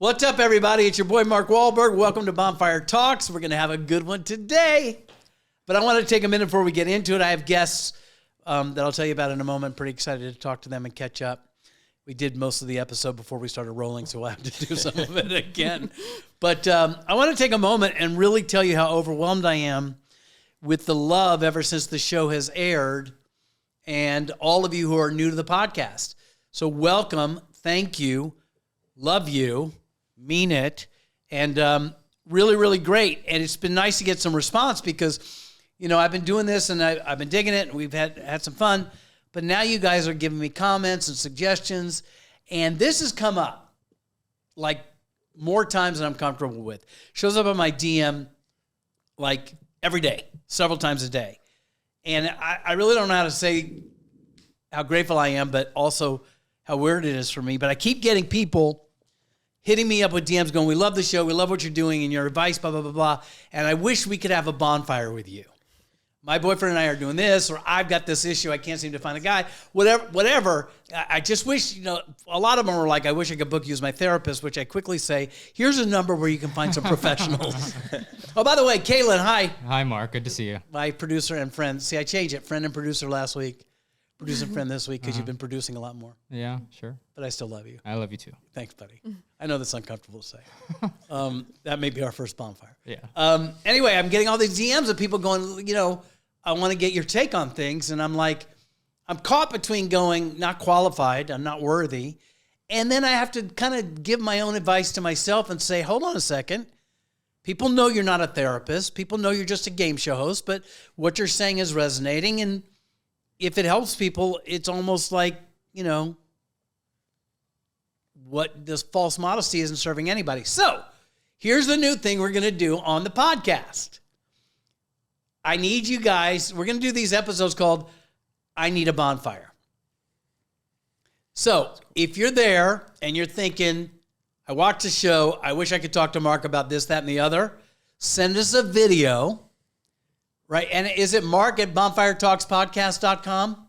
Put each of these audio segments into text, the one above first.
What's up, everybody? It's your boy, Mark Walberg. Welcome to Bonfire Talks. We're going to have a good one today. But I want to take a minute before we get into it. I have guests that I'll tell you about in a moment. Pretty excited to talk to them and catch up. We did most of the episode before we started rolling, so we'll have to do some of it again. But I want to take a moment and really tell you how overwhelmed I am with the love ever since the show has aired and all of you who are new to the podcast. So welcome, thank you, love you, mean it, and really, really great. And it's been nice to get some response because, you know, I've been doing this and I've been digging it and we've had some fun. But now you guys are giving me comments and suggestions, and this has come up like more times than I'm comfortable with. Shows up on my DM like every day, several times a day. And I really don't know how to say how grateful I am, but also how weird it is for me. But I keep getting people hitting me up with DMs going, we love the show, we love what you're doing and your advice, blah, blah, blah, blah. And I wish we could have a bonfire with you. My boyfriend and I are doing this, or I've got this issue, I can't seem to find a guy, whatever. I just wish, you know, a lot of them are like, I wish I could book you as my therapist, which I quickly say, here's a number where you can find some professionals. Oh, by the way, Caitlin, hi. Hi, Mark. Good to see you. My producer and friend. See, I changed it. Friend and producer last week. Producer and friend this week because you've been producing a lot more. Yeah, sure. But I still love you. I love you too. Thanks, buddy. I know that's uncomfortable to say. That may be our first bonfire. Yeah. Anyway, I'm getting all these DMs of people going, you know, I want to get your take on things. And I'm like, I'm caught between going, not qualified, I'm not worthy. And then I have to kind of give my own advice to myself and say, hold on a second. People know you're not a therapist. People know you're just a game show host, but what you're saying is resonating. And if it helps people, it's almost like, you know, what this false modesty isn't serving anybody. So here's the new thing we're going to do on the podcast. I need you guys, we're going to do these episodes called I Need a Bonfire. So if you're there and you're thinking, I watched the show, I wish I could talk to Mark about this, that, and the other, send us a video. Right, and is it Mark at BonfireTalksPodcast.com?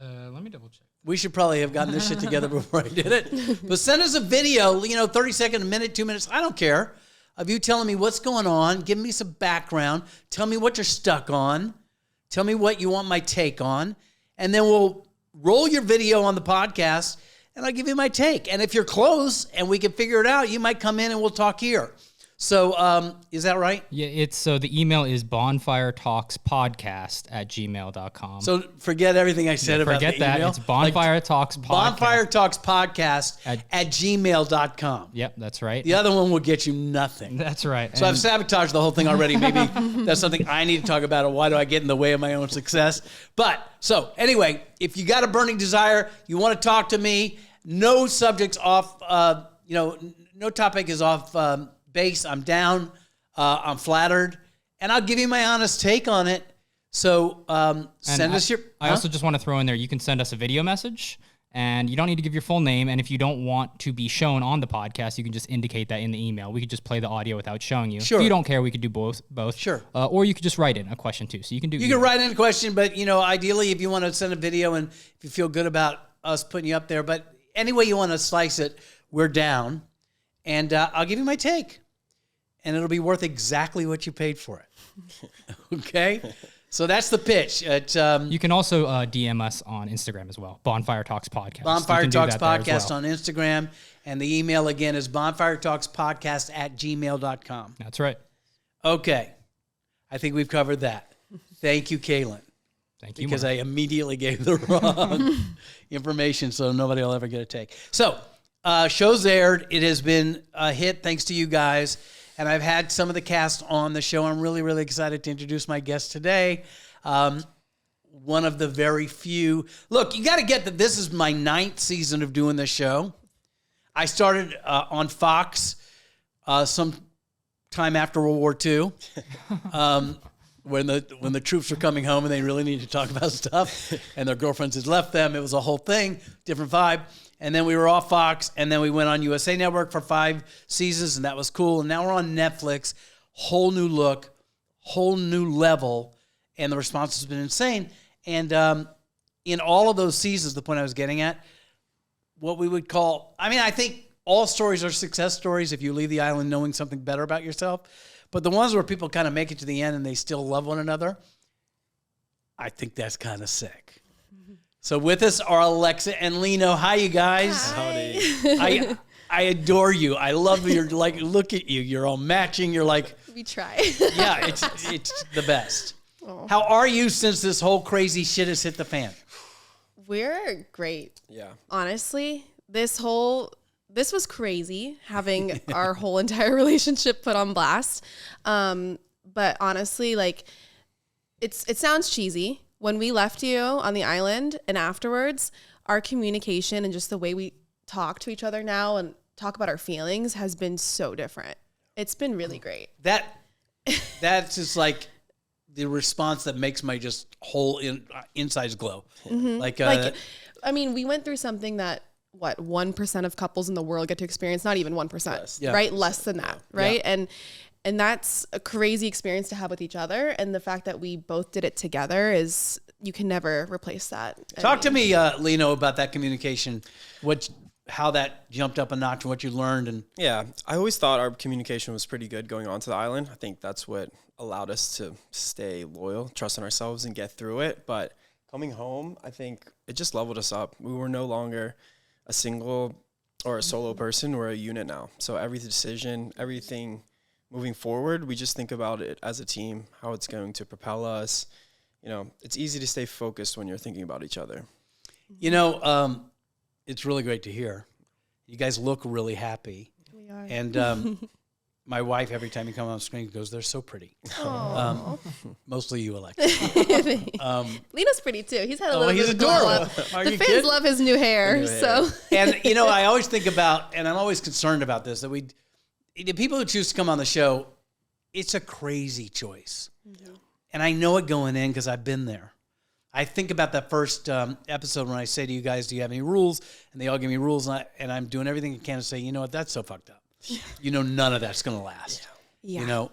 Let me double check. We should probably have gotten this shit together before I did it. But send us a video, you know, 30 seconds, a minute, 2 minutes, I don't care, of you telling me what's going on, give me some background, tell me what you're stuck on, tell me what you want my take on, and then we'll roll your video on the podcast, and I'll give you my take. And if you're close and we can figure it out, you might come in and we'll talk here. So, is that right? Yeah, so the email is BonfireTalksPodcast@gmail.com. So forget everything I said about the email. Forget that. It's Bonfire Talks Podcast. BonfireTalksPodcast@gmail.com. Yep, that's right. The other one will get you nothing. That's right. So I've sabotaged the whole thing already. Maybe that's something I need to talk about, or why do I get in the way of my own success? But, so anyway, if you got a burning desire, you want to talk to me, no subject's off, no topic is off base. I'm down. I'm flattered. And I'll give you my honest take on it. So send us your... I also just want to throw in there, you can send us a video message, and you don't need to give your full name. And if you don't want to be shown on the podcast, you can just indicate that in the email. We could just play the audio without showing you. Sure. If you don't care, we could do both. Sure. Or you could just write in a question too. So you can do... You can write in a question, but, you know, ideally, if you want to send a video and if you feel good about us putting you up there, but any way you want to slice it, we're down. And I'll give you my take. And it'll be worth exactly what you paid for it. Okay? So that's the pitch. You can also DM us on Instagram as well. Bonfire Talks Podcast. Bonfire Talks Podcast on Instagram. And the email again is BonfireTalksPodcast@gmail.com. That's right. Okay. I think we've covered that. Thank you, Caitlin. Thank you, Because Mark. I immediately gave the wrong information, so nobody will ever get a take. So, show's aired. It has been a hit thanks to you guys. And I've had some of the cast on the show. I'm really, really excited to introduce my guest today. One of the very few. Look, you got to get that this is my 9th season of doing this show. I started on Fox some time after World War II. When the troops were coming home and they really needed to talk about stuff and their girlfriends had left them. It was a whole thing, different vibe. And then we were off Fox, and then we went on USA Network for 5 seasons, and that was cool. And now we're on Netflix, whole new look, whole new level, and the response has been insane. And in all of those seasons, the point I was getting at, what we would call, I mean, I think all stories are success stories if you leave the island knowing something better about yourself. But the ones where people kind of make it to the end and they still love one another, I think that's kind of sick. So with us are Alexa and Lino. Hi, you guys. Hi. I adore you. I love your, like, look at you. You're all matching. You're like, We try. yeah, it's the best. How are you since this whole crazy shit has hit the fan? We're great. Yeah. Honestly, this was crazy having our whole entire relationship put on blast. But honestly, like it sounds cheesy. When we left you on the island and afterwards, our communication and just the way we talk to each other now and talk about our feelings has been so different. It's been really great. That's just like the response that makes my just whole insides glow. Mm-hmm. I mean, we went through something that 1% of couples in the world get to experience, not even 1%, right? Less than that, right? Yeah. And that's a crazy experience to have with each other. And the fact that we both did it together is, you can never replace that. Talk to me, Lino, about that communication, how that jumped up a notch and what you learned. And Yeah, I always thought our communication was pretty good going on to the island. I think that's what allowed us to stay loyal, trust in ourselves, and get through it. But coming home, I think it just leveled us up. We were no longer a single or a solo person. We're a unit now. So every decision, everything moving forward, we just think about it as a team, how it's going to propel us. You know, it's easy to stay focused when you're thinking about each other. You know, it's really great to hear. You guys look really happy. We are. And my wife, every time you come on screen, goes, "They're so pretty." Mostly you, Alexa. Lino's pretty too. He's had a little he's bit of glow adorable. up. Are The you fans kidding? love his new hair. So And, you know, I always think about, and I'm always concerned about this, that the people who choose to come on the show, it's a crazy choice. Mm-hmm. And I know it going in because I've been there. I think about that first episode when I say to you guys, do you have any rules? And they all give me rules, and I'm doing everything I can to say, you know what, that's so fucked up. You know, none of that's going to last. yeah. You know,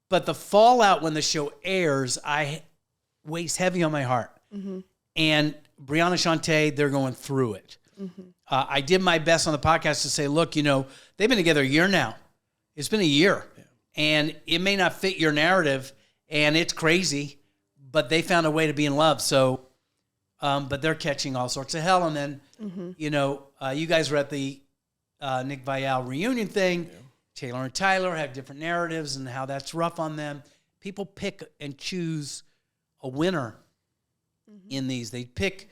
but the fallout when the show airs, weighs heavy on my heart. Mm-hmm. And Brianna Shantae, they're going through it. Mm-hmm. I did my best on the podcast to say, look, you know, they've been together a year now. It's been a year. Yeah. And it may not fit your narrative, and it's crazy, but they found a way to be in love. So, but they're catching all sorts of hell. And then, you know, you guys were at the Nick Viall reunion thing. Yeah. Taylor and Tyler have different narratives and how that's rough on them. People pick and choose a winner in these. They pick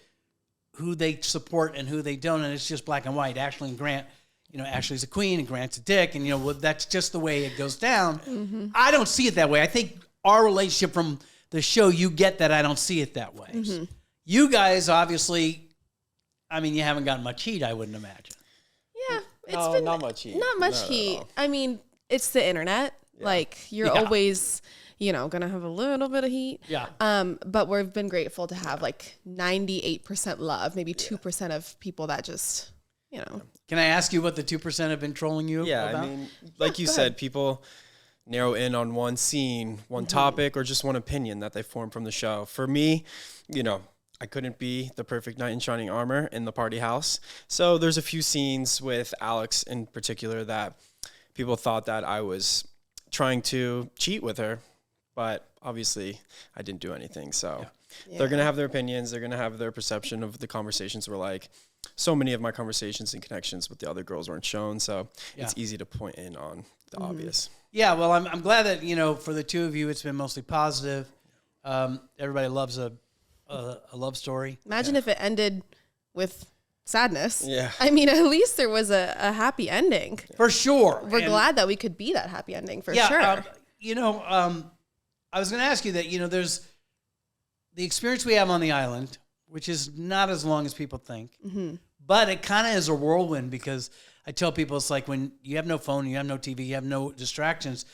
who they support and who they don't, and it's just black and white. Ashley and Grant, you know, Ashley's a queen and Grant's a dick, and, you know, well, that's just the way it goes down. I don't see it that way. I think our relationship from the show, you get that I don't see it that way. You guys, obviously, I mean, you haven't gotten much heat, I wouldn't imagine. Yeah. It's No, been not much heat. Not much Not at heat. all. I mean, it's the internet. Yeah. Like, you're always, you know, going to have a little bit of heat. Yeah. But we've been grateful to have like 98% love, maybe 2% of people that just, you know. Can I ask you what the 2% have been trolling you Yeah, about? I mean, like you said, people narrow in on one scene, one topic, or just one opinion that they form from the show. For me, you know, I couldn't be the perfect knight in shining armor in the party house. So there's a few scenes with Alex in particular that people thought that I was trying to cheat with her, but obviously I didn't do anything. So they're going to have their opinions. They're going to have their perception of the conversations were like. So many of my conversations and connections with the other girls weren't shown. So it's easy to point in on the obvious. Yeah, well, I'm glad that, you know, for the two of you, it's been mostly positive. Everybody loves a love story. Imagine if it ended with sadness. Yeah. I mean, at least there was a happy ending. For sure. We're glad that we could be that happy ending for sure. You know, I was going to ask you that, you know, there's the experience we have on the island, which is not as long as people think, but it kind of is a whirlwind because I tell people it's like when you have no phone, you have no TV, you have no distractions,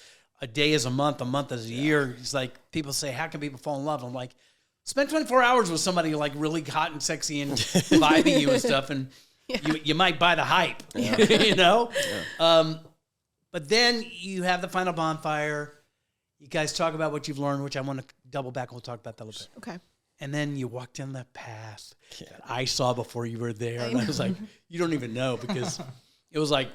a day is a month is a year. It's like people say, how can people fall in love? I'm like, spend 24 hours with somebody like really hot and sexy and vibing you and stuff, and you might buy the hype, you know? Yeah. But then you have the final bonfire. You guys talk about what you've learned, which I want to double back. We'll talk about that a little bit. Okay. And then you walk down that path that I saw before you were there. And I was like, you don't even know, because it was like,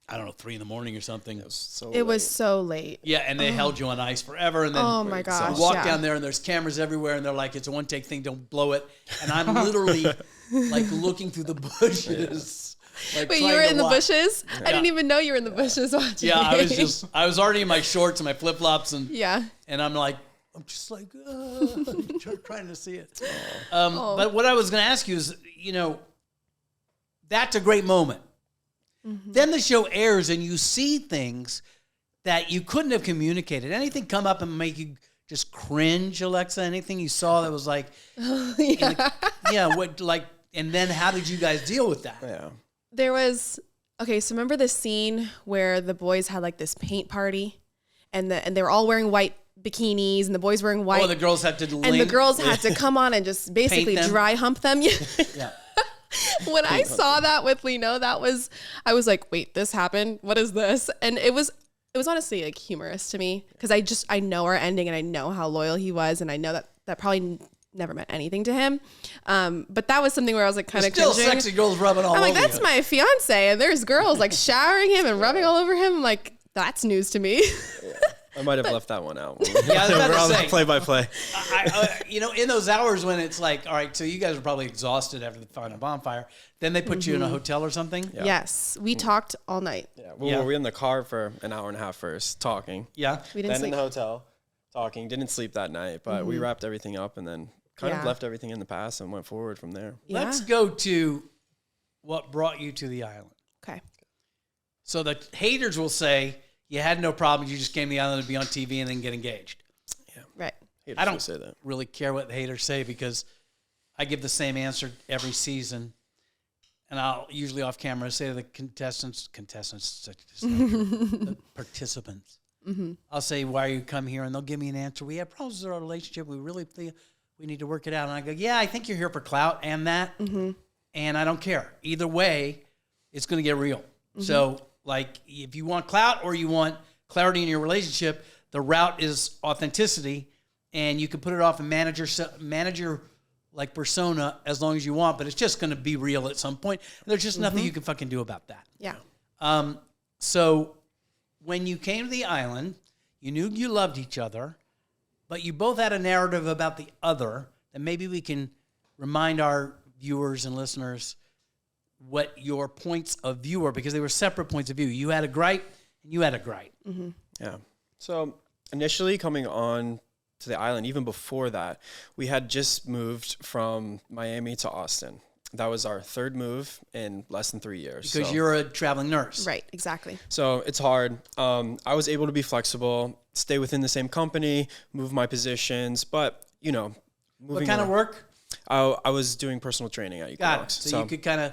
I don't know, 3 a.m. or something. It was so late. Yeah, and they held you on ice forever. And then Oh my gosh. you walk down there and there's cameras everywhere and they're like, it's a one-take thing, don't blow it. And I'm literally like looking through the bushes. Like, Wait, you were in the bushes? Yeah. I didn't even know you were in the bushes watching. Yeah, I was already in my shorts and my flip-flops and I'm like, I'm just like, trying to see it. But what I was going to ask you is, that's a great moment. Mm-hmm. Then the show airs and you see things that you couldn't have communicated. Anything come up and make you just cringe, Alexa? Anything you saw that was like, and then how did you guys deal with that? Yeah. There was, so remember the scene where the boys had like this paint party and they were all wearing white bikinis and the boys wearing white. Oh, the girls had to and the girls had to come on and just basically dry hump them. Yeah. When I saw that with Lino, I was like, wait, this happened? What is this? And it was honestly like humorous to me, because I know our ending and I know how loyal he was, and I know that probably never meant anything to him. But that was something where I was like kind of still sexy girls rubbing all over I'm like, that's my fiance, and there's girls like showering him and rubbing all over him. I'm like, that's news to me. I might have left that one out. Yeah, I was about to say. Play-by-play. In those hours when it's like, all right, so you guys are probably exhausted after the final bonfire. Then they put you in a hotel or something? Yeah. Yes. We talked all night. Yeah. We were in the car for an hour and a half first, talking. Yeah. We didn't sleep. In the hotel, talking. Didn't sleep that night, but we wrapped everything up and then kind of left everything in the past and went forward from there. Yeah. Let's go to what brought you to the island. Okay. So the haters will say, you had no problem. You just came to the island to be on TV and then get engaged. Yeah. Right. I don't say that. really care what the haters say, because I give the same answer every season. And I'll usually off camera say to the contestants, the participants, I'll say, why are you come here? And they'll give me an answer. We have problems with our relationship. We really think we need to work it out. And I go, yeah, I think you're here for clout and that. And I don't care. Either way, it's going to get real. So, like, if you want clout or you want clarity in your relationship, the route is authenticity, and you can put it off and manage your like persona as long as you want, but it's just going to be real at some point. And there's just nothing you can fucking do about that. Yeah. So when you came to the island, you knew you loved each other, but you both had a narrative about the other that maybe we can remind our viewers and listeners what your points of view are, because they were separate points of view. You had a gripe and you had a gripe. Yeah. So initially coming on to the island, even before that, we had just moved from Miami to Austin. That was our third move in less than 3 years. Because you're a traveling nurse. Right. Exactly. So it's hard. I was able to be flexible, stay within the same company, move my positions, but, moving What kind of work? I was doing personal training at Got it. Equinox. So you could kind of,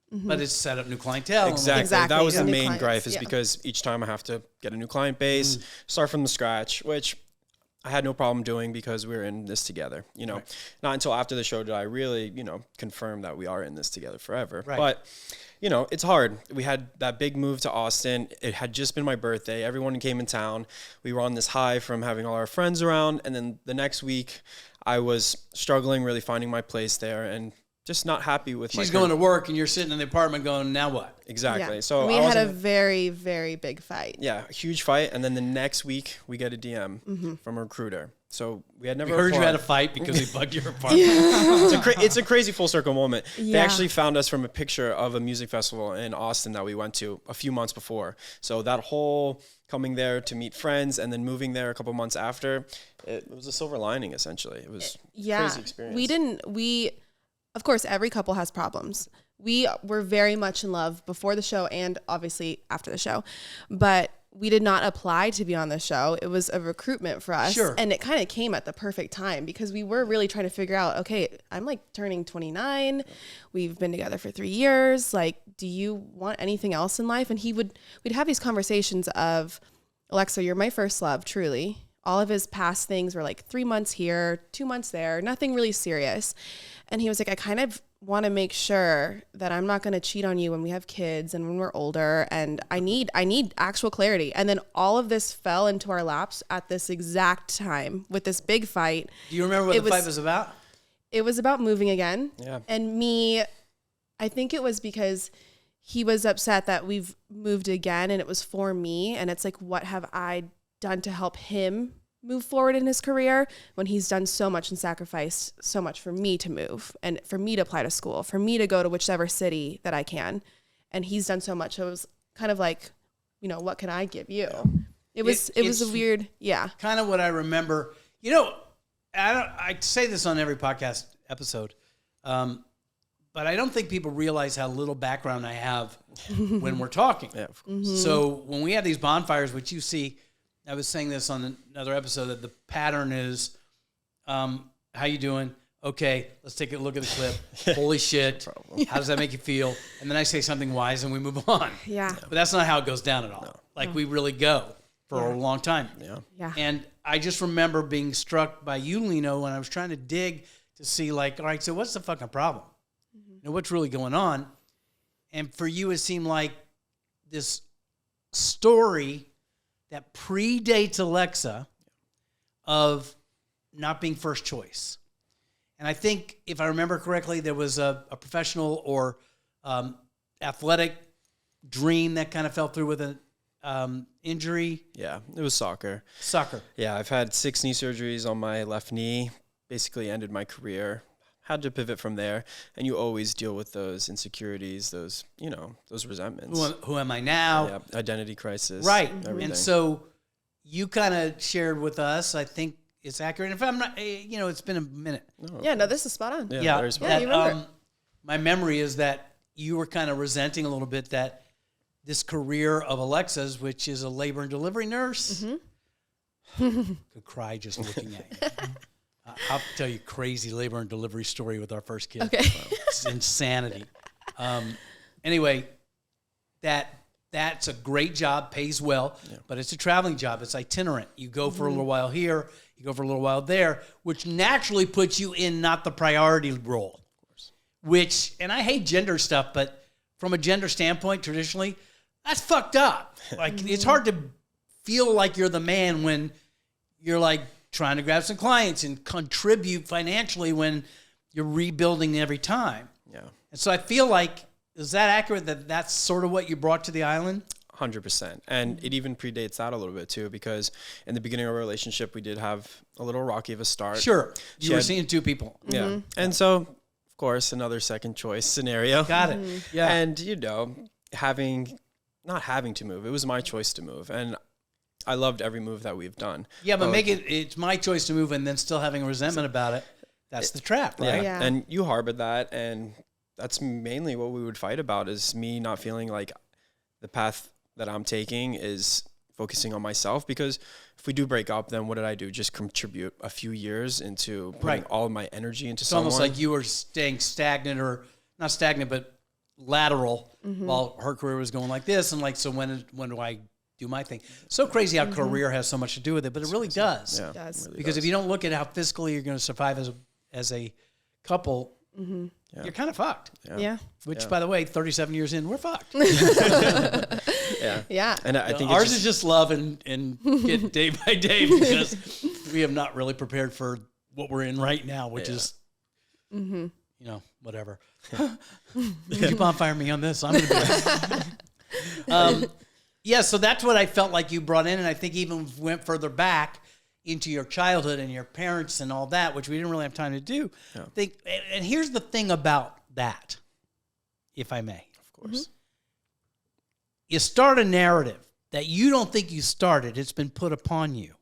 but it's set up new clientele. Exactly. That was the New main clients, gripe, is yeah. because each time I have to get a new client base, start from the scratch, which I had no problem doing because we were in this together. Not until after the show did I really, confirm that we are in this together forever. Right. But, it's hard. We had that big move to Austin. It had just been my birthday. Everyone came in town. We were on this high from having all our friends around. And then the next week I was struggling, really finding my place there and just not happy with She's going to work and you're sitting in the apartment going, now what? Exactly. Yeah. So we I had a wasn't- very, very big fight. Yeah, a huge fight. And then the next week we get a DM from a recruiter. So we had never We heard you applied. had a fight because we bugged your apartment. It's a crazy full circle moment. They Yeah. actually found us from a picture of a music festival in Austin that we went to a few months before. So that whole coming there to meet friends and then moving there a couple months after, it was a silver lining, essentially. It was a crazy experience. Of course, every couple has problems. We were very much in love before the show and obviously after the show, but we did not apply to be on the show. It was a recruitment for us. Sure. And it kind of came at the perfect time because we were really trying to figure out, okay, I'm like turning 29. We've been together for 3 years. Like, do you want anything else in life? And we'd have these conversations of, Alexa, you're my first love, truly. All of his past things were like 3 months here, 2 months there, nothing really serious. And he was like, I kind of want to make sure that I'm not going to cheat on you when we have kids and when we're older. And I need actual clarity. And then all of this fell into our laps at this exact time with this big fight. Do you remember what the fight was about? It was about moving again. Yeah. And I think it was because he was upset that we've moved again and it was for me. And it's like, what have I done to help him move forward in his career when he's done so much and sacrificed so much for me to move and for me to apply to school, for me to go to whichever city that I can. And he's done so much. So it was kind of like, what can I give you? It was a weird, yeah. Kind of what I remember. I say this on every podcast episode, but I don't think people realize how little background I have when we're talking. Yeah. So when we have these bonfires, which you see, I was saying this on another episode, that the pattern is, how you doing? Okay, let's take a look at the clip. Holy shit. How does that make you feel? And then I say something wise and we move on. Yeah. But that's not how it goes down at all. No. We really go for a long time. Yeah. And I just remember being struck by you, Lino, when I was trying to dig to see, all right, so what's the fucking problem? What's really going on? And for you, it seemed like this story that predates Alexa of not being first choice. And I think, if I remember correctly, there was a professional or athletic dream that kind of fell through with an injury. Yeah, it was soccer. Soccer. Yeah, I've had 6 knee surgeries on my left knee, basically ended my career. Had to pivot from there, and you always deal with those insecurities, those resentments. Who am I now? Yeah, identity crisis. Right. Everything. And so you kind of shared with us, I think it's accurate. If I'm not, it's been a minute. No, this is spot on. Yeah. very spot Yeah, on. you remember. My memory is that you were kind of resenting a little bit that this career of Alexa's, which is a labor and delivery nurse, could cry just looking at you. I'll tell you a crazy labor and delivery story with our first kid. Okay. It's insanity. Anyway, that's a great job, pays well, but it's a traveling job. It's itinerant. You go for a little while here, you go for a little while there, which naturally puts you in not the priority role. Of course. Which, and I hate gender stuff, but from a gender standpoint, traditionally, that's fucked up. It's hard to feel like you're the man when you're trying to grab some clients and contribute financially when you're rebuilding every time. Yeah. And so I feel like, is that accurate that that's sort of what you brought to the island? 100%. And it even predates that a little bit too, because in the beginning of our relationship, we did have a little rocky of a start. Sure. You were seeing 2 people. Yeah. And so, of course, another second choice scenario. Got it. Yeah. And, not having to move, it was my choice to move. And I loved every move that we've done. Yeah, but it's my choice to move and then still having a resentment about it. That's the trap, right? Yeah. And you harbored that. And that's mainly what we would fight about, is me not feeling like the path that I'm taking is focusing on myself. Because if we do break up, then what did I do? Just contribute a few years into putting all of my energy into someone. It's almost like you were staying stagnant, or not stagnant, but lateral while her career was going like this. And so when do I do my thing? So crazy how career has so much to do with it, but it really does. Yeah, It does. really Because does. if you don't look at how fiscally you're going to survive as a couple, you're kind of fucked. Yeah. Which, by the way, 37 years in, we're fucked. Yeah. Yeah. And I think ours is just love and get day by day, because we have not really prepared for what we're in right now, which is, whatever. Would you bonfire me on this? I'm going to be yeah, so that's what I felt like you brought in, and I think even went further back into your childhood and your parents and all that, which we didn't really have time to do. Yeah. And here's the thing about that, if I may. Of course. You start a narrative that you don't think you started. It's been put upon you.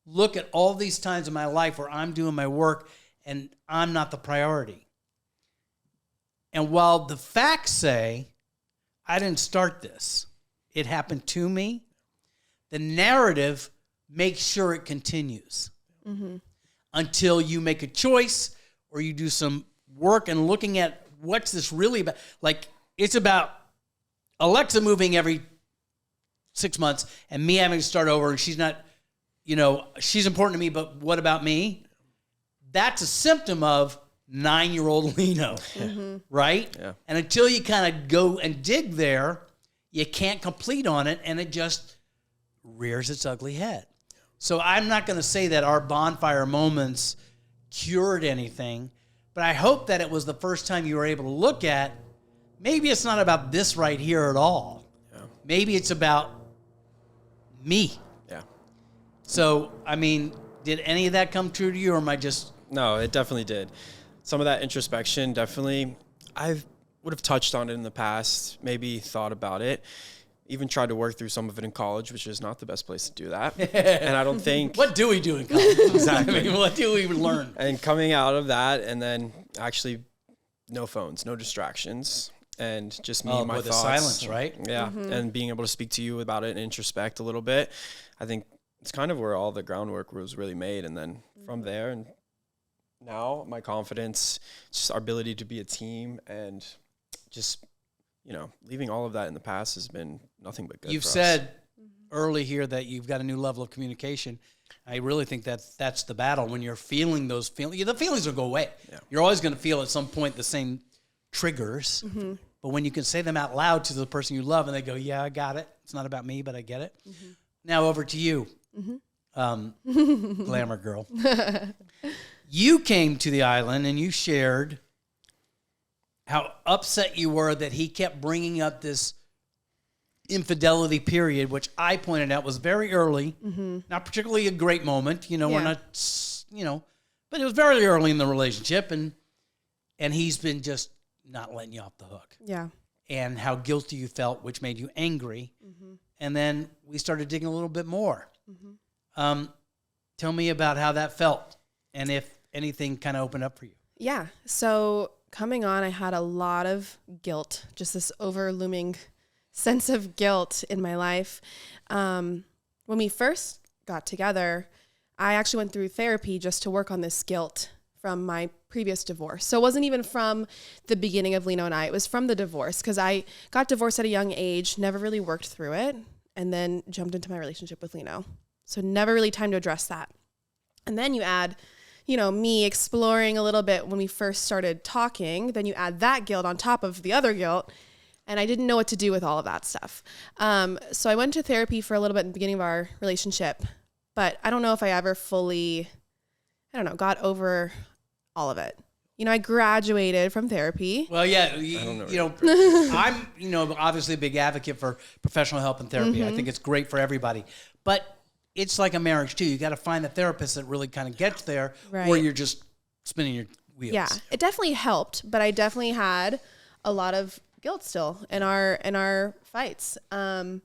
Look at all these times in my life where I'm doing my work and I'm not the priority. And while the facts say, I didn't start this, it happened to me, the narrative makes sure it continues until you make a choice or you do some work and looking at what's this really about. It's about Alexa moving every 6 months and me having to start over, and she's not, she's important to me, but what about me? That's a symptom of 9-year-old Lino, right? Yeah. And until you kind of go and dig there, you can't complete on it, and it just rears its ugly head. So I'm not going to say that our bonfire moments cured anything, but I hope that it was the first time you were able to look at, maybe it's not about this right here at all. Yeah. Maybe it's about me. Yeah. So, I mean, did any of that come true to you, or am I just... No, it definitely did. Some of that introspection, definitely, I would have touched on it in the past, maybe thought about it, even tried to work through some of it in college, which is not the best place to do that. And I don't think... What do we do in college? Exactly. I mean, what do we learn? And coming out of that, and then actually no phones, no distractions, and just me and my with thoughts. the silence, right? Yeah, and being able to speak to you about it and introspect a little bit. I think it's kind of where all the groundwork was really made. And then from there, and now my confidence, just our ability to be a team, and just, you know, leaving all of that in the past has been nothing but good. You've for us. said early here that you've got a new level of communication. I really think that's the battle. When you're feeling those feelings, the feelings will go away. Yeah. You're always going to feel at some point the same triggers. But when you can say them out loud to the person you love and they go, yeah, I got it. It's not about me, but I get it. Now over to you, Glamour Girl. You came to the island and you shared how upset you were that he kept bringing up this infidelity period, which I pointed out was very early, not particularly a great moment. You know, we're Yeah. not, you know, but it was very early in the relationship, and he's been just not letting you off the hook. Yeah. And how guilty you felt, which made you angry. And then we started digging a little bit more. Tell me about how that felt, and if anything kind of opened up for you. Yeah. So coming on, I had a lot of guilt, just this overlooming sense of guilt in my life. When we first got together, I actually went through therapy just to work on this guilt from my previous divorce. So it wasn't even from the beginning of Lino and I, it was from the divorce, because I got divorced at a young age, never really worked through it, and then jumped into my relationship with Lino. So never really time to address that. And then you add, you know, me exploring a little bit when we first started talking, then you add that guilt on top of the other guilt, and I didn't know what to do with all of that stuff. So I went to therapy for a little bit in the beginning of our relationship, but I don't know if I ever fully, got over all of it. You know, I graduated from therapy. Well, yeah, I'm, obviously a big advocate for professional help and therapy. I think it's great for everybody. But it's like a marriage, too. You got to find the therapist that really kind of gets there, or Right. you're just spinning your wheels. Yeah, it definitely helped, but I definitely had a lot of guilt still in our fights. And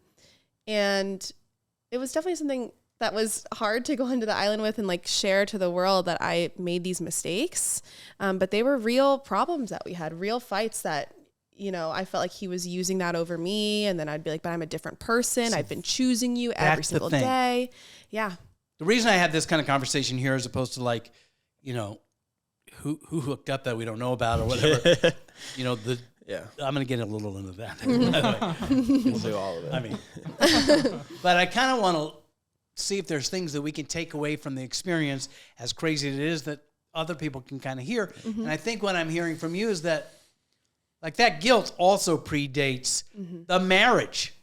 it was definitely something that was hard to go into the island with and like share to the world that I made these mistakes. But they were real problems that we had, real fights that, you know, I felt like he was using that over me. And then I'd be like, but I'm a different person. I've been choosing you every that's the single thing. day. Yeah. The reason I had this kind of conversation here as opposed to like, who hooked up that we don't know about or whatever, Yeah, I'm going to get a little into that. By the way. we'll do all of it. I mean, but I kind of want to see if there's things that we can take away from the experience, as crazy as it is, that other people can kind of hear. And I think what I'm hearing from you is that, like, that guilt also predates the marriage,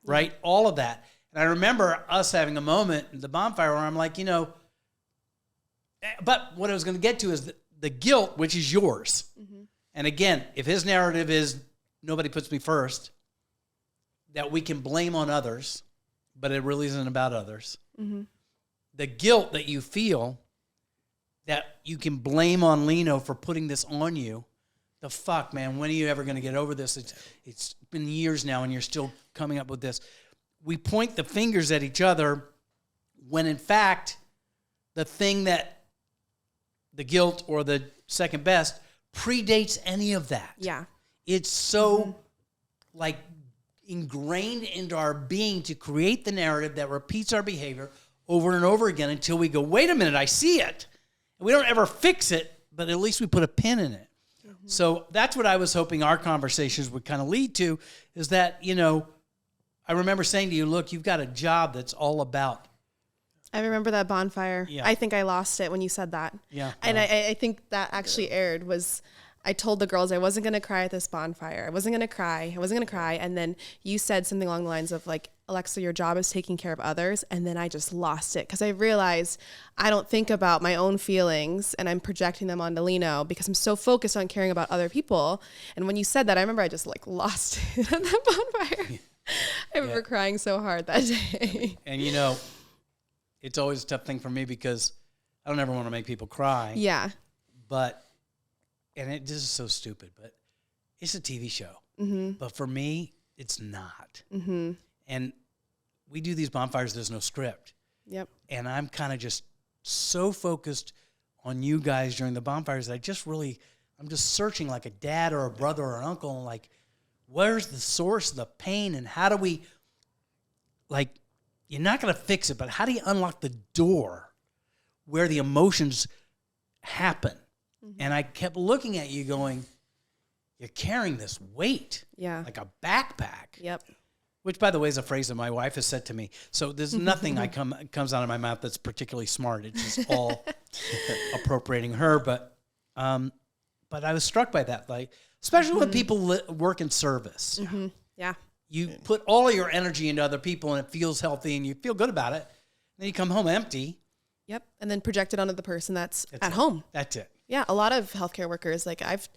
right? All of that. And I remember us having a moment in the bonfire where I'm like, but what I was going to get to is the guilt, which is yours. And again, if his narrative is nobody puts me first, that we can blame on others, but it really isn't about others. The guilt that you feel that you can blame on Lino for putting this on you, the fuck, man, when are you ever going to get over this? It's been years now and you're still coming up with this. We point the fingers at each other when in fact the thing that the guilt or the second best predates any of that. Yeah. It's so like ingrained into our being to create the narrative that repeats our behavior over and over again until we go, wait a minute, I see it. And we don't ever fix it, but at least we put a pin in it. So that's what I was hoping our conversations would kind of lead to, is that, I remember saying to you, look, you've got a job that's all about I remember that bonfire. Yeah. I think I lost it when you said that. Yeah. And I think that actually aired was I told the girls I wasn't going to cry at this bonfire. I wasn't going to cry. And then you said something along the lines of like, Alexa, your job is taking care of others. And then I just lost it because I realized I don't think about my own feelings and I'm projecting them onto Lino because I'm so focused on caring about other people. And when you said that, I remember I just like lost it at that bonfire. I remember crying so hard that day. And it's always a tough thing for me because I don't ever want to make people cry. Yeah. And this is so stupid, but it's a TV show. Mm-hmm. But for me, it's not. Mm-hmm. And we do these bonfires, there's no script. Yep. And I'm kind of just so focused on you guys during the bonfires that I'm just searching like a dad or a brother or an uncle and like, where's the source of the pain and how do we, like, you're not going to fix it, but how do you unlock the door where the emotions happen? Mm-hmm. And I kept looking at you going, you're carrying this weight. Yeah. Like a backpack. Yep. Which, by the way, is a phrase that my wife has said to me. So there's nothing comes out of my mouth that's particularly smart. It's just all appropriating her. But I was struck by that, like especially when people work in service. Mm-hmm. Yeah. You put all of your energy into other people, and it feels healthy, and you feel good about it. Then you come home empty. Yep. And then project it onto the person that's at home. That's it. Yeah, a lot of healthcare workers, like I've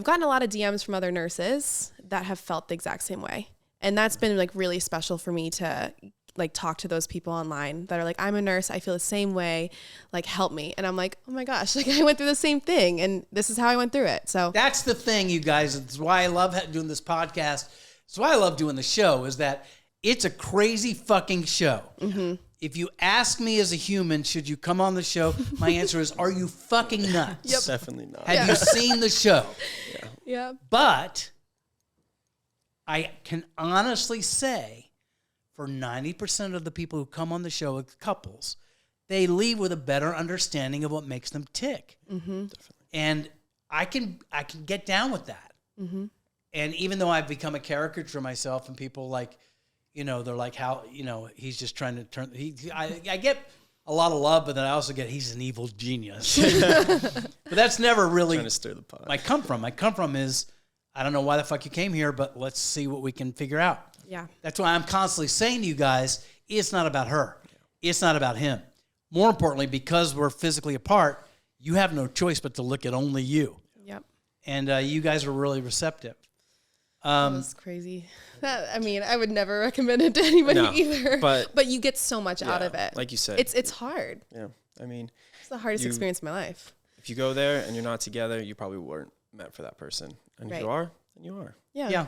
gotten a lot of DMs from other nurses that have felt the exact same way. And that's been like really special for me to like talk to those people online that are like, I'm a nurse, I feel the same way, like help me. And I'm like, oh my gosh, like I went through the same thing and this is how I went through it. So that's the thing, you guys. It's why I love doing this podcast. It's why I love doing the show is that it's a crazy fucking show. Mm-hmm. If you ask me as a human, should you come on the show? My answer is, are you fucking nuts? Yep. Definitely not. Have you seen the show? yeah. But I can honestly say for 90% of the people who come on the show with couples, they leave with a better understanding of what makes them tick. Mm-hmm. And I can get down with that. Mm-hmm. And even though I've become a caricature of myself and people like, they're like, how, he's just trying to turn, I get a lot of love, but then I also get, he's an evil genius. But that's never really Trying to stir the pot. My come from is, I don't know why the fuck you came here, but let's see what we can figure out. Yeah. That's why I'm constantly saying to you guys, it's not about her. It's not about him. More importantly, because we're physically apart, you have no choice but to look at only you. Yep. And you guys are really receptive. That was crazy. I would never recommend it to anybody either. But you get so much out of it. Like you said. It's hard. Yeah. It's the hardest experience of my life. If you go there and you're not together, you probably weren't meant for that person. And if you are, then you are. Yeah. Yeah.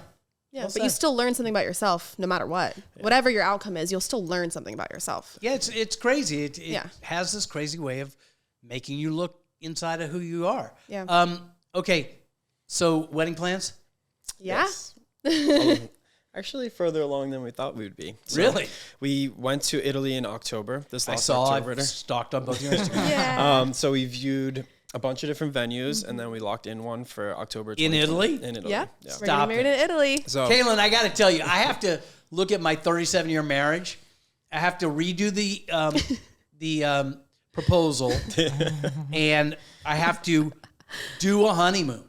Yeah, Well but said. you still learn something about yourself no matter what. Yeah. Whatever your outcome is, you'll still learn something about yourself. Yeah, it's crazy. It has this crazy way of making you look inside of who you are. Yeah. Okay, so wedding plans? Yeah. Yes. Actually, further along than we thought we would be. So Really? We went to Italy in October. I've stalked on both your Instagram. Yeah. So we viewed a bunch of different venues, and then we locked in one for October 20th. In Italy? In Italy. Yeah. Yeah. We're getting married in Italy. So Kaylin, I got to tell you, I have to look at my 37-year marriage. I have to redo the proposal, and I have to do a honeymoon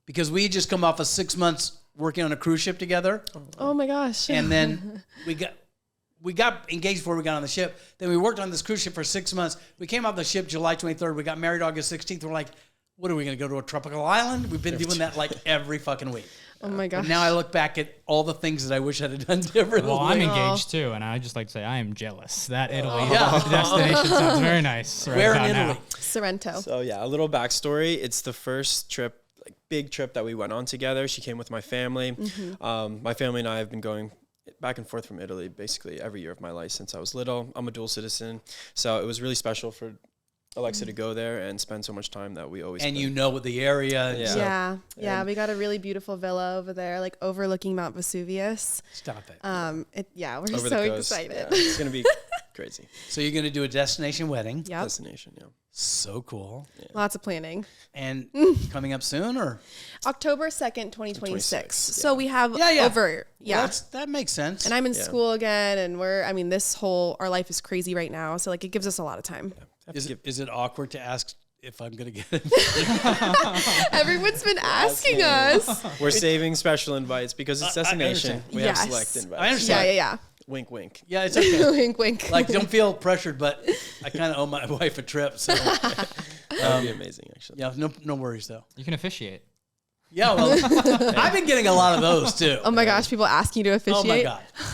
because we just come off of 6 months working on a cruise ship together. Oh my gosh. And then we got engaged before we got on the ship. Then we worked on this cruise ship for 6 months. We came off the ship July 23rd. We got married August 16th. We're like, what are we going to go to a tropical island? We've been doing that like every fucking week. Oh my gosh. But now I look back at all the things that I wish I had done differently. Well, I'm engaged too, and I just like to say I am jealous. That Italy destination sounds very nice. Right Where in about Italy? now. Sorrento. So yeah, a little backstory. It's the first trip, like big trip that we went on together. She came with my family. Mm-hmm. My family and I have been going back and forth from Italy basically every year of my life since I was little. I'm a dual citizen, so it was really special for Alexa to go there and spend so much time that we always And spend. you know the area. Yeah. Yeah. Yeah. And We got a really beautiful villa over there, like overlooking Mount Vesuvius. Stop it. We're over so the coast. excited. Yeah, it's gonna be crazy. So you're going to do a destination wedding. Yep. Destination, yeah. So cool. Lots of planning. And coming up soon, or? October 2nd, 2026. 26, So we have Yeah. over. Well, that makes sense. And I'm in school again, and our life is crazy right now. So like it gives us a lot of time. Is it awkward to ask if I'm going to get it? Everyone's been asking us. We're saving special invites because it's destination. understand. We have Yes. select invites. I understand. Yeah. Wink, wink. Yeah, it's okay. Wink, wink. Like, don't feel pressured, but I kind of owe my wife a trip. So, That would be amazing, actually. yeah, no worries, though. You can officiate. Yeah, well, I've been getting a lot of those, too. Oh my gosh, people ask you to officiate.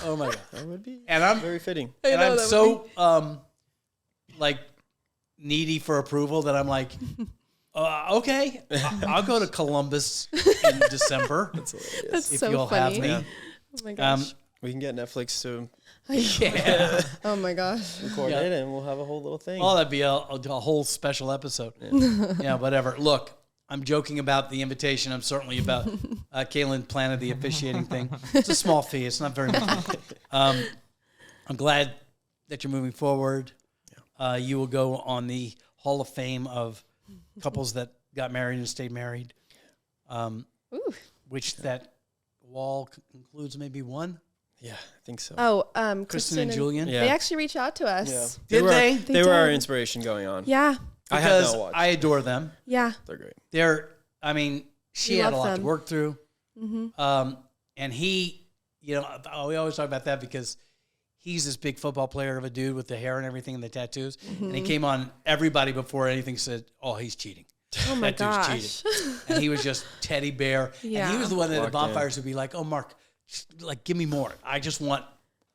Oh, my God. That would be And I'm very fitting. I and know, I'm that so like needy for approval that I'm like, okay, I'll go to Columbus in December That's hilarious. That's if so you'll funny. have me. Oh my gosh. We can get Netflix to Yeah. Oh my gosh. coordinate and we'll have a whole little thing. Oh, that'd be a whole special episode. Yeah, whatever. Look, I'm joking about the invitation. I'm certainly about Kaylin planning the officiating thing. It's a small fee. It's not very much. I'm glad that you're moving forward. You will go on the Hall of Fame of couples that got married and stayed married, which that wall includes maybe one. Yeah, I think so. Oh, Kristen and Julian. Yeah. They actually reached out to us. Did they? They were our did. inspiration going on. Yeah. I have Because not watched. I adore them. Yeah. They're great. She We had a love lot to them. work through. And he, we always talk about that because he's this big football player of a dude with the hair and everything and the tattoos. And he came on everybody before anything said, oh, he's cheating. Oh my That gosh. dude's cheating. And he was just teddy bear. Yeah. And he was the one that the Locked in. Bonfires would be like, oh, Mark, like, give me more. I just want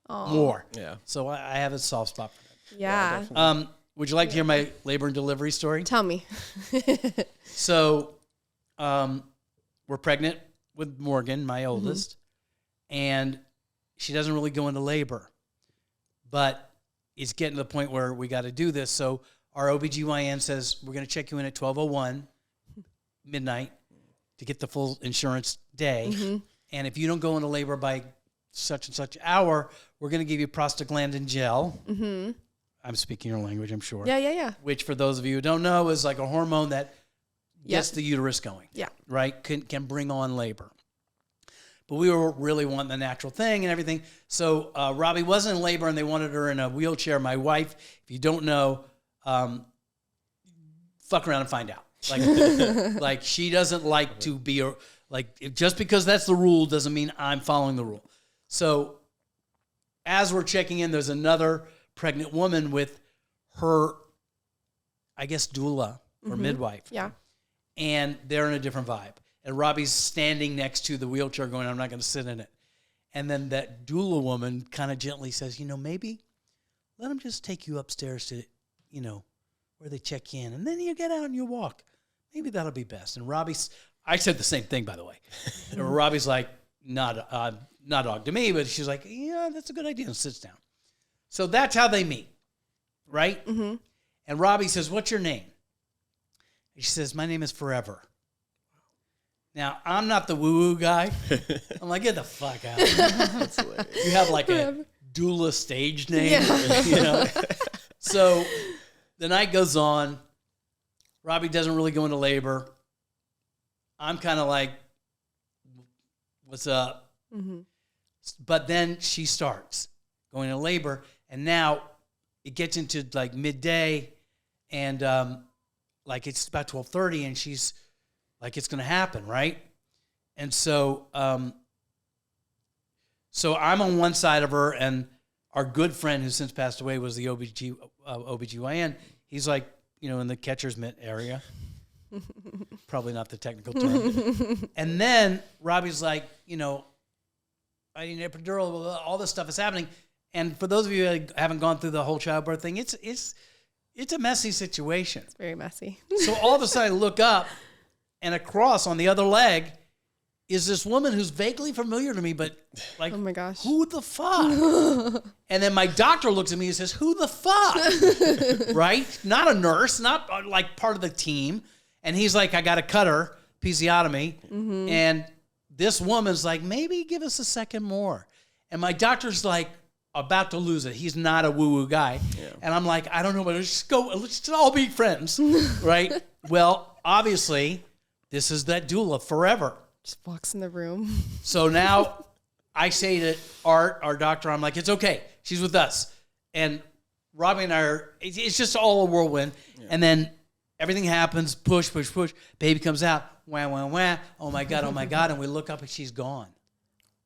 more. Yeah. So I have a soft spot for Yeah. that. Would you like to hear my labor and delivery story? Tell me. So, we're pregnant with Morgan, my oldest, and she doesn't really go into labor, but it's getting to the point where we got to do this. So our OBGYN says, we're going to check you in at 12:01 midnight to get the full insurance day. And if you don't go into labor by such and such hour, we're going to give you prostaglandin gel. I'm speaking your language, I'm sure. Yeah. Which, for those of you who don't know, is like a hormone that gets the uterus going. Yeah. Right? Can bring on labor. But we were really wanting the natural thing and everything. So Robbie wasn't in labor and they wanted her in a wheelchair. My wife, if you don't know, fuck around and find out. Like, like she doesn't like to be, just because that's the rule doesn't mean I'm following the rule. So as we're checking in, there's another pregnant woman with her, I guess, doula or midwife. Yeah. And they're in a different vibe. And Robbie's standing next to the wheelchair going, I'm not going to sit in it. And then that doula woman kind of gently says, maybe let them just take you upstairs to, where they check in. And then you get out and you walk. Maybe that'll be best. And I said the same thing, by the way. And Robbie's like, not dog to me, but she's like, yeah, that's a good idea. And sits down. So that's how they meet, right? And Robbie says, what's your name? And she says, my name is Forever. Now, I'm not the woo-woo guy. I'm like, get the fuck out. That's hilarious. You have like a doula stage name. So the night goes on. Robbie doesn't really go into labor. I'm kind of like, what's up? But then she starts going into labor. And now it gets into like midday. And like it's about 12:30 and she's like, it's going to happen, right? And so so I'm on one side of her, and our good friend who since passed away was the OBGYN. He's like, in the catcher's mitt area. Probably not the technical term. And then Robbie's like, I need an epidural, all this stuff is happening. And for those of you that haven't gone through the whole childbirth thing, it's a messy situation. It's very messy. So all of a sudden I look up, and across on the other leg is this woman who's vaguely familiar to me, but like, Oh my gosh. who the fuck? And then my doctor looks at me and says, who the fuck? Right? Not a nurse, not like part of the team. And he's like, I got to cut her, episiotomy. And this woman's like, maybe give us a second more. And my doctor's like, about to lose it. He's not a woo-woo guy. Yeah. And I'm like, I don't know, but let's just all be friends, right? Well, obviously, this is that doula forever. Just walks in the room. So now I say to Art, our doctor, I'm like, it's okay. She's with us. And Robbie and I it's just all a whirlwind. Yeah. And then everything happens, push. Baby comes out, wah, wah, wah. Oh my God. And we look up and she's gone.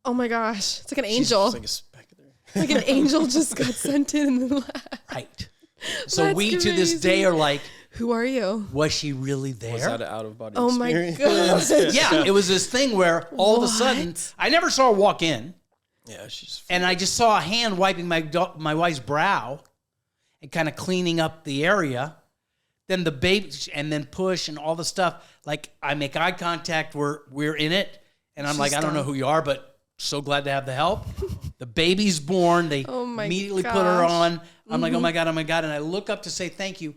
Oh my gosh. It's like an angel. She's like a speck of there. Like an angel just got sent in the lab. Right. So That's we crazy. to this day are like, who are you? was she really there? Was that an out-of-body Oh my experience? God. Yeah, it was this thing where all of a sudden, I never saw her walk in. Yeah, she's... And I just saw a hand wiping my wife's brow and kind of cleaning up the area. Then the baby, and then push and all the stuff. Like, I make eye contact, we're in it. And I'm like, I don't know who you are, but so glad to have the help. The baby's born. They immediately put her on. I'm like, oh my God. And I look up to say thank you.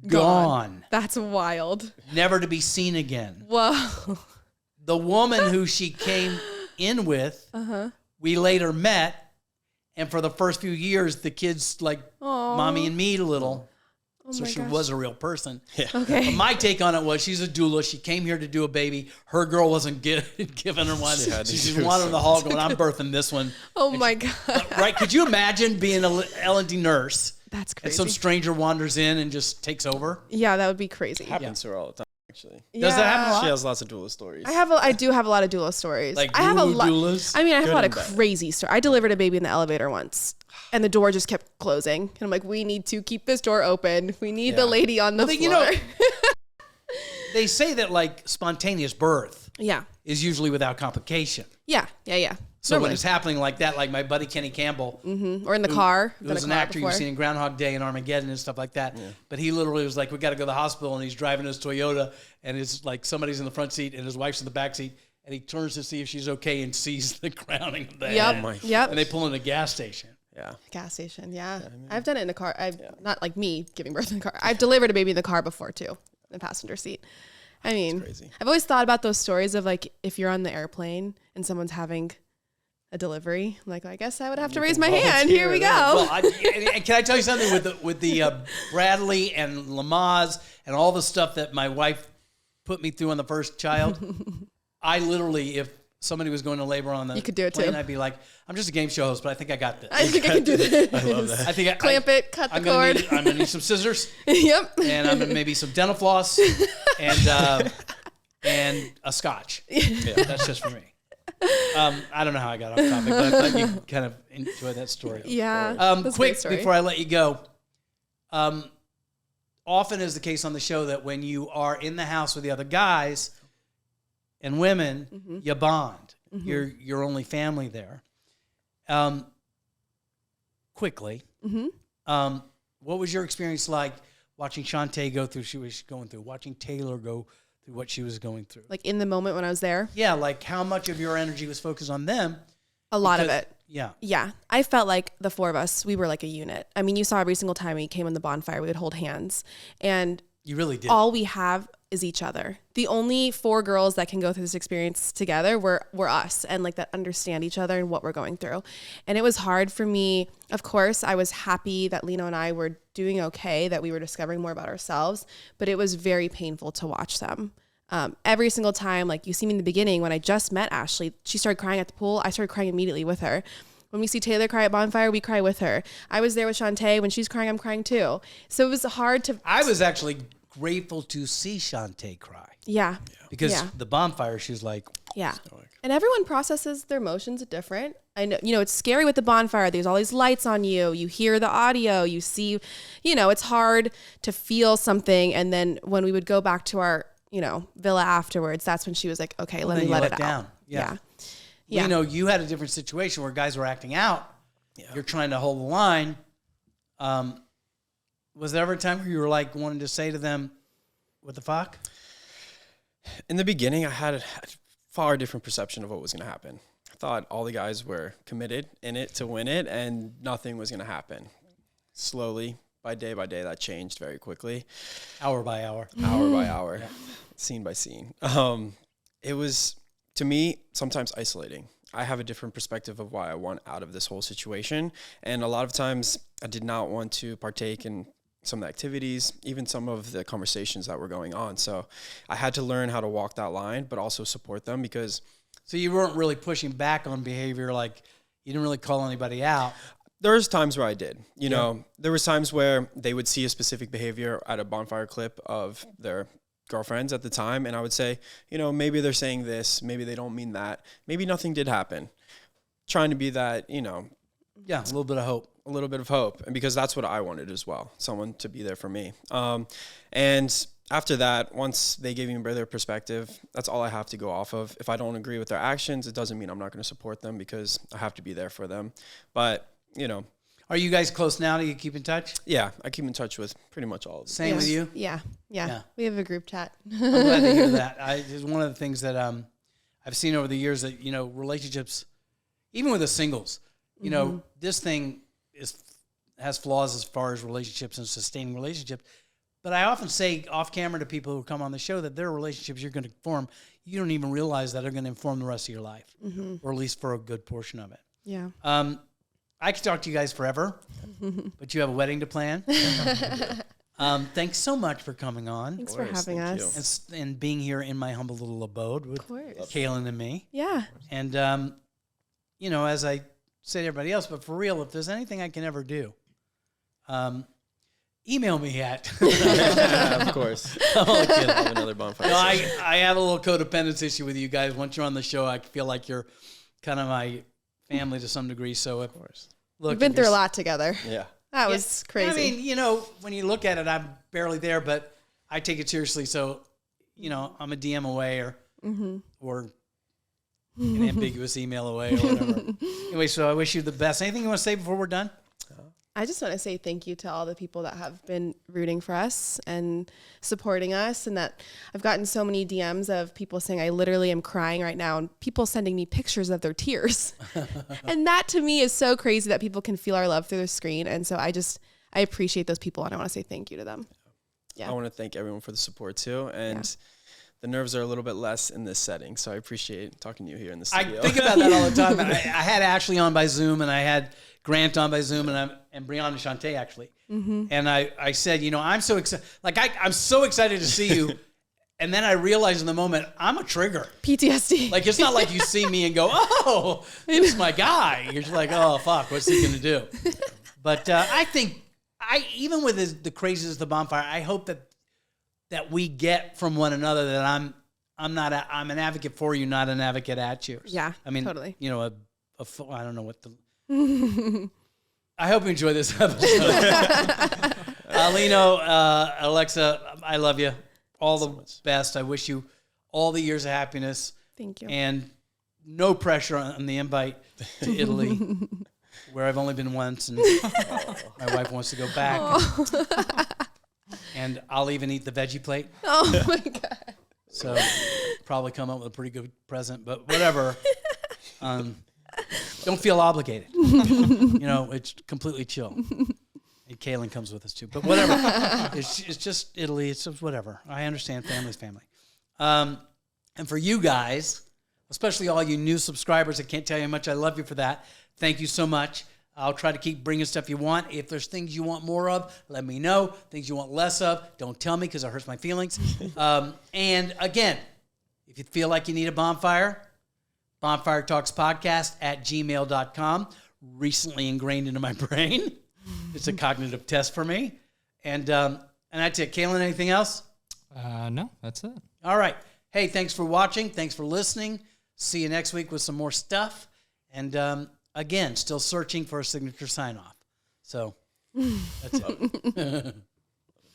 Gone. That's wild. Never to be seen again. Whoa. The woman who she came in with, we later met. And for the first few years, the kids like mommy and me a little. So she was a real person. Yeah. Okay. But my take on it was she's a doula. She came here to do a baby. Her girl wasn't given her one. She's wandered in the hall going, I'm birthing this one. Oh my God. Right? Could you imagine being an L&D nurse? That's crazy. And some stranger wanders in and just takes over? Yeah, that would be crazy. Happens to her all the time, actually. Does that happen a lot? She has lots of doula stories. I do have a lot of doula stories. Like I have a lot. doulas? I mean, I have a lot of and bad. crazy stories. I delivered a baby in the elevator once, and the door just kept closing. And I'm like, we need to keep this door open. We need the lady on the floor. You know, they say that like spontaneous birth yeah. is usually without complication. Yeah. So when Normally. it's happening like that, like my buddy Kenny Campbell, Or in the car. who was an actor you've seen in Groundhog Day and Armageddon and stuff like that. Yeah. But he literally was like, we got to go to the hospital, and he's driving his Toyota, and it's like somebody's in the front seat and his wife's in the back seat, and he turns to see if she's okay and sees the crowning of the head. Yep. And they pull in a gas station. Yeah. Gas station. Yeah. I've done it in a car. Not like me giving birth in the car. I've delivered a baby in the car before too, in the passenger seat. I mean, I've always thought about those stories of like if you're on the airplane and someone's having a delivery, like I guess I would have to raise my hand. Here we go. Well, and can I tell you something with the Bradley and Lamaze and all the stuff that my wife put me through on the first child? I literally, if somebody was going to labor on the you could do it plane, too. I'd be like, I'm just a game show host, but I think I got this. I think I can do this. I love that. I think Clamp it, cut the cord. I'm gonna need some scissors. Yep. And I'm gonna maybe some dental floss and a scotch. Yeah, that's just for me. I don't know how I got off topic, but I thought you kind of enjoyed that story. Yeah. That's a Quick great story. before I let you go. Often is the case on the show that when you are in the house with the other guys and women, you bond. You're only family there. Quickly, what was your experience like watching Shantae go through what she was going through, watching Taylor go through what she was going through? Like in the moment when I was there? Yeah, like how much of your energy was focused on them? A lot of it. Yeah. Yeah. I felt like the four of us, we were like a unit. I mean, you saw every single time we came on the bonfire, we would hold hands. And you really did. All we have is each other. The only four girls that can go through this experience together were us, and like that understand each other and what we're going through. And it was hard for me. Of course, I was happy that Lino and I were doing okay, that we were discovering more about ourselves, but it was very painful to watch them. Every single time, like you see me in the beginning, when I just met Ashley, she started crying at the pool. I started crying immediately with her. When we see Taylor cry at Bonfire, we cry with her. I was there with Shantae. When she's crying, I'm crying too. So it was hard to... I was actually grateful to see Shantae cry. Yeah. Because the bonfire, she was like... Yeah. Stoic. And everyone processes their emotions different. I know, it's scary with the bonfire. There's all these lights on you. You hear the audio. You see, it's hard to feel something. And then when we would go back to our... villa afterwards, that's when she was like, okay, let me let it out. Yeah. You had a different situation where guys were acting out. Yeah. You're trying to hold the line. Was there ever a time where you were like wanting to say to them, what the fuck? In the beginning, I had a far different perception of what was going to happen. I thought all the guys were committed in it to win it and nothing was going to happen. Slowly, by day, that changed very quickly. Hour by hour. Hour by hour. Yeah. Scene by scene. It was, to me, sometimes isolating. I have a different perspective of why I want out of this whole situation. And a lot of times I did not want to partake in some of the activities, even some of the conversations that were going on. So I had to learn how to walk that line, but also support them because... So you weren't really pushing back on behavior, like you didn't really call anybody out. There's times where I did. You know, there was times where they would see a specific behavior at a bonfire clip of their girlfriends at the time, and I would say, you know, maybe they're saying this, maybe they don't mean that, maybe nothing did happen. Trying to be that, you know... Yeah, a little bit of hope. A little bit of hope, and because that's what I wanted as well, someone to be there for me. And after that, once they gave me their perspective, that's all I have to go off of. If I don't agree with their actions, it doesn't mean I'm not going to support them because I have to be there for them. But, you know. Are you guys close now? Do you keep in touch? Yeah, I keep in touch with pretty much all of them. Same with you? Yeah. We have a group chat. I'm glad to hear that. It's one of the things that I've seen over the years that, you know, relationships, even with the singles, you know, this thing has flaws as far as relationships and sustaining relationships. But I often say off camera to people who come on the show that there are relationships you're going to form, you don't even realize that are going to inform the rest of your life, or at least for a good portion of it. Yeah. I could talk to you guys forever, but you have a wedding to plan. Thanks so much for coming on. Thanks for having us. And being here in my humble little abode with Kaylin and me. Yeah. And, you know, as I say to everybody else, but for real, if there's anything I can ever do, email me at. Of course. Oh, kidding. Have another bonfire. No, I have a little codependence issue with you guys. Once you're on the show, I feel like you're kind of my family to some degree. So, of course, look, we've been through a lot together. Yeah. That was crazy. I mean, you know, when you look at it, I'm barely there, but I take it seriously. So, you know, I'm a DM away or an ambiguous email away or whatever. Anyway, so I wish you the best. Anything you want to say before we're done? I just want to say thank you to all the people that have been rooting for us and supporting us, and that I've gotten so many DMs of people saying I literally am crying right now, and people sending me pictures of their tears. And that to me is so crazy that people can feel our love through the screen. And so I appreciate those people, and I want to say thank you to them. Yeah. I want to thank everyone for the support too. And the nerves are a little bit less in this setting, so I appreciate talking to you here in the studio. I think about that all the time. I had Ashley on by Zoom, and I had Grant on by Zoom, and Brianna Shante actually. And I said, you know, I'm so excited. Like I'm so excited to see you. And then I realized in the moment, I'm a trigger. PTSD. Like it's not like you see me and go, oh, this is my guy. You're just like, oh fuck, what's he gonna do? But I think even with the craziness of the bonfire, I hope that we get from one another that I'm an advocate for you, not an advocate at you. Yeah, I mean, totally. You know, I don't know what the. I hope you enjoy this episode. Lino, Alexa, I love you. All the best. I wish you all the years of happiness. Thank you. And no pressure on the invite to Italy, where I've only been once, and my wife wants to go back. And I'll even eat the veggie plate. Oh my God. So probably come up with a pretty good present, but whatever. Don't feel obligated. You know, it's completely chill. And Kaylin comes with us too, but whatever. It's just Italy. It's just whatever. I understand. Family's family. And for you guys, especially all you new subscribers, I can't tell you how much I love you for that. Thank you so much. I'll try to keep bringing stuff you want. If there's things you want more of, let me know. Things you want less of, don't tell me because it hurts my feelings. And again, if you feel like you need a bonfire, Bonfire Talks Podcast at gmail.com. Recently ingrained into my brain. It's a cognitive test for me. And that's it. Kaylin, anything else? No, that's it. All right. Hey, thanks for watching. Thanks for listening. See you next week with some more stuff. And again, still searching for a signature sign-off. So that's it.